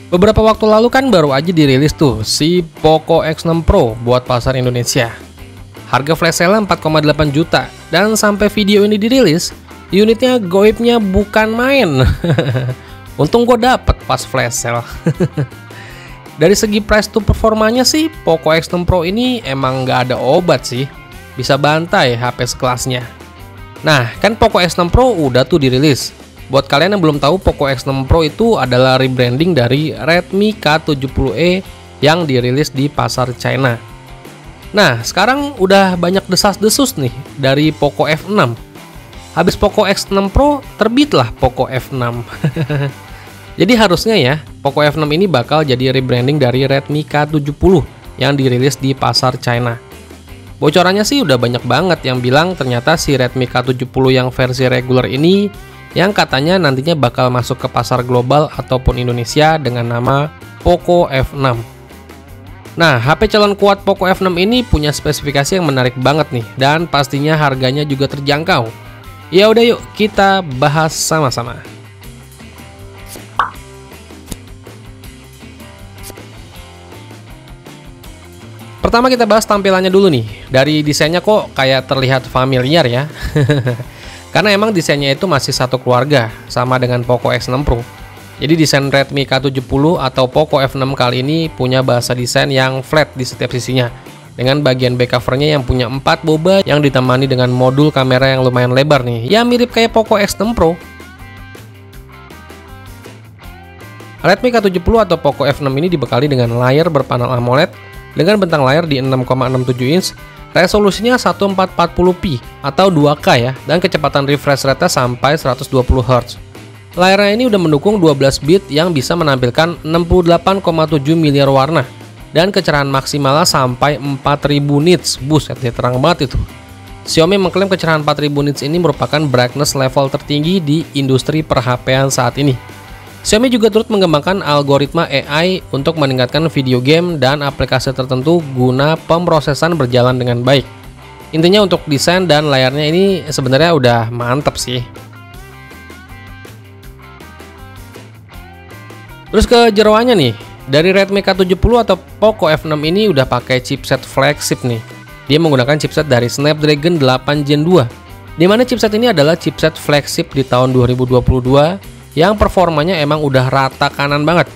Beberapa waktu lalu kan baru aja dirilis tuh si Poco X6 Pro buat pasar Indonesia. Harga flash sale 4,8 juta dan sampai video ini dirilis, unitnya goibnya bukan main. Untung gue dapet pas flash sale. Dari segi price to performanya sih, Poco X6 Pro ini emang nggak ada obat sih. Bisa bantai HP sekelasnya. Nah, kan Poco X6 Pro udah tuh dirilis. Buat kalian yang belum tahu, Poco X6 Pro itu adalah rebranding dari Redmi K70e yang dirilis di pasar China. Nah, sekarang udah banyak desas-desus nih dari Poco F6. Habis Poco X6 Pro, terbitlah Poco F6. Jadi harusnya ya, Poco F6 ini bakal jadi rebranding dari Redmi K70 yang dirilis di pasar China. Bocorannya sih udah banyak banget yang bilang ternyata si Redmi K70 yang versi regular ini yang katanya nantinya bakal masuk ke pasar global ataupun Indonesia dengan nama Poco F6. Nah, HP calon kuat Poco F6 ini punya spesifikasi yang menarik banget nih, dan pastinya harganya juga terjangkau. Ya udah yuk kita bahas sama-sama. Pertama kita bahas tampilannya dulu nih. Dari desainnya kok kayak terlihat familiar ya. Karena emang desainnya itu masih satu keluarga, sama dengan Poco X6 Pro. Jadi desain Redmi K70 atau Poco F6 kali ini punya bahasa desain yang flat di setiap sisinya, dengan bagian back covernya yang punya 4 boba yang ditemani dengan modul kamera yang lumayan lebar nih, ya mirip kayak Poco X6 Pro. Redmi K70 atau Poco F6 ini dibekali dengan layar berpanel AMOLED dengan bentang layar di 6,67 inch, resolusinya 1440p atau 2K ya, dan kecepatan refresh rate sampai 120 Hz. Layarnya ini udah mendukung 12 bit yang bisa menampilkan 68,7 miliar warna dan kecerahan maksimalnya sampai 4000 nits. Buset, terang banget itu. Xiaomi mengklaim kecerahan 4000 nits ini merupakan brightness level tertinggi di industri per-HP-an saat ini. Xiaomi juga turut mengembangkan algoritma AI untuk meningkatkan video game dan aplikasi tertentu guna pemrosesan berjalan dengan baik. Intinya untuk desain dan layarnya ini sebenarnya udah mantap sih. Terus ke jeroannya nih, dari Redmi K70 atau Poco F6 ini udah pakai chipset flagship nih. Dia menggunakan chipset dari Snapdragon 8 Gen 2. Dimana chipset ini adalah chipset flagship di tahun 2022 yang performanya emang udah rata kanan banget.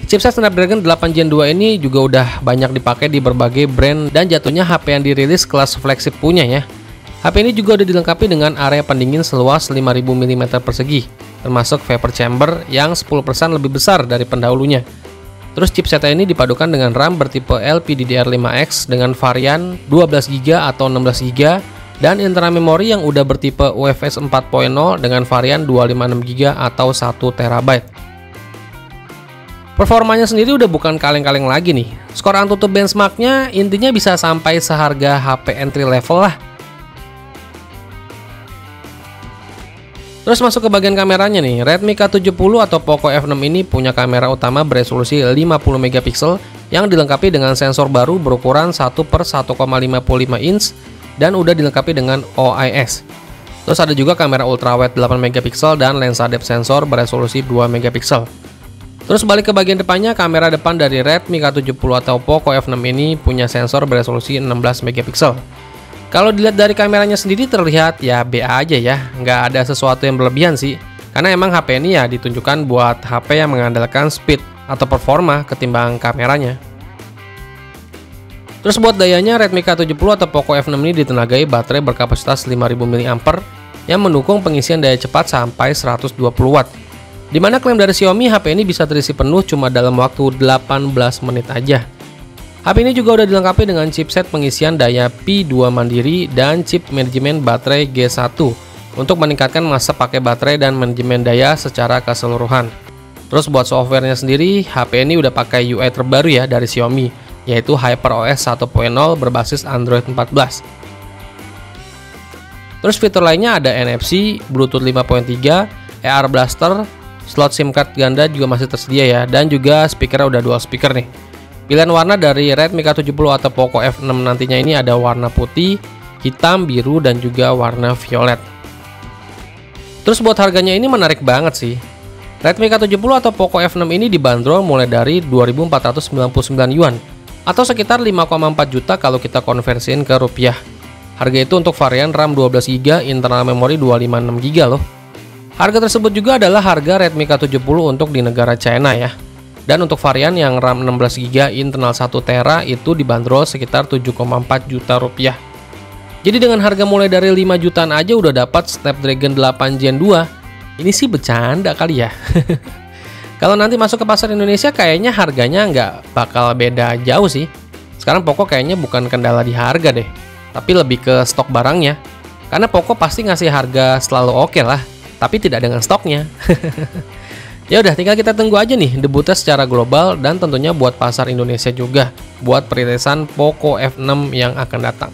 Chipset Snapdragon 8 Gen 2 ini juga udah banyak dipakai di berbagai brand dan jatuhnya HP yang dirilis kelas flagship punya ya. HP ini juga udah dilengkapi dengan area pendingin seluas 5000 mm persegi, termasuk vapor chamber yang 10% lebih besar dari pendahulunya. Terus chipsetnya ini dipadukan dengan RAM bertipe LPDDR5X dengan varian 12GB atau 16GB dan internal memori yang udah bertipe UFS 4.0 dengan varian 256GB atau 1TB. Performanya sendiri udah bukan kaleng-kaleng lagi nih. Skor Antutu benchmarknya intinya bisa sampai seharga HP entry level lah. Terus masuk ke bagian kameranya nih. Redmi K70 atau Poco F6 ini punya kamera utama beresolusi 50MP yang dilengkapi dengan sensor baru berukuran 1/1,55 inch dan udah dilengkapi dengan OIS. Terus ada juga kamera ultrawide 8MP dan lensa depth sensor beresolusi 2MP. Terus balik ke bagian depannya, kamera depan dari Redmi K70 atau Poco F6 ini punya sensor beresolusi 16MP. Kalau dilihat dari kameranya sendiri terlihat ya B aja ya, nggak ada sesuatu yang berlebihan sih. Karena emang HP ini ya ditunjukkan buat HP yang mengandalkan speed atau performa ketimbang kameranya. Terus buat dayanya, Redmi K70 atau Poco F6 ini ditenagai baterai berkapasitas 5000 mAh yang mendukung pengisian daya cepat sampai 120 Watt. Dimana klaim dari Xiaomi, HP ini bisa terisi penuh cuma dalam waktu 18 menit aja. HP ini juga udah dilengkapi dengan chipset pengisian daya P2 mandiri dan chip manajemen baterai G1 untuk meningkatkan masa pakai baterai dan manajemen daya secara keseluruhan. Terus buat softwarenya sendiri, HP ini udah pakai UI terbaru ya dari Xiaomi, yaitu HyperOS 1.0 berbasis Android 14. Terus fitur lainnya ada NFC, Bluetooth 5.3, AR Blaster, slot SIM card ganda juga masih tersedia ya, dan juga speakernya udah dual speaker nih. Pilihan warna dari Redmi K70 atau Poco F6 nantinya ini ada warna putih, hitam, biru, dan juga warna violet. Terus buat harganya ini menarik banget sih. Redmi K70 atau Poco F6 ini dibanderol mulai dari 2.499 yuan atau sekitar 5,4 juta kalau kita konversiin ke rupiah. Harga itu untuk varian RAM 12GB, internal memori 256GB loh. Harga tersebut juga adalah harga Redmi K70 untuk di negara China ya. Dan untuk varian yang RAM 16GB, internal 1TB itu dibanderol sekitar 7,4 juta rupiah. Jadi dengan harga mulai dari 5 jutaan aja udah dapat Snapdragon 8 Gen 2. Ini sih bercanda kali ya. Kalau nanti masuk ke pasar Indonesia kayaknya harganya nggak bakal beda jauh sih. Sekarang Poco kayaknya bukan kendala di harga deh, tapi lebih ke stok barangnya. Karena Poco pasti ngasih harga selalu oke lah, tapi tidak dengan stoknya. Ya udah, tinggal kita tunggu aja nih debutnya secara global dan tentunya buat pasar Indonesia juga, buat perilisan Poco F6 yang akan datang.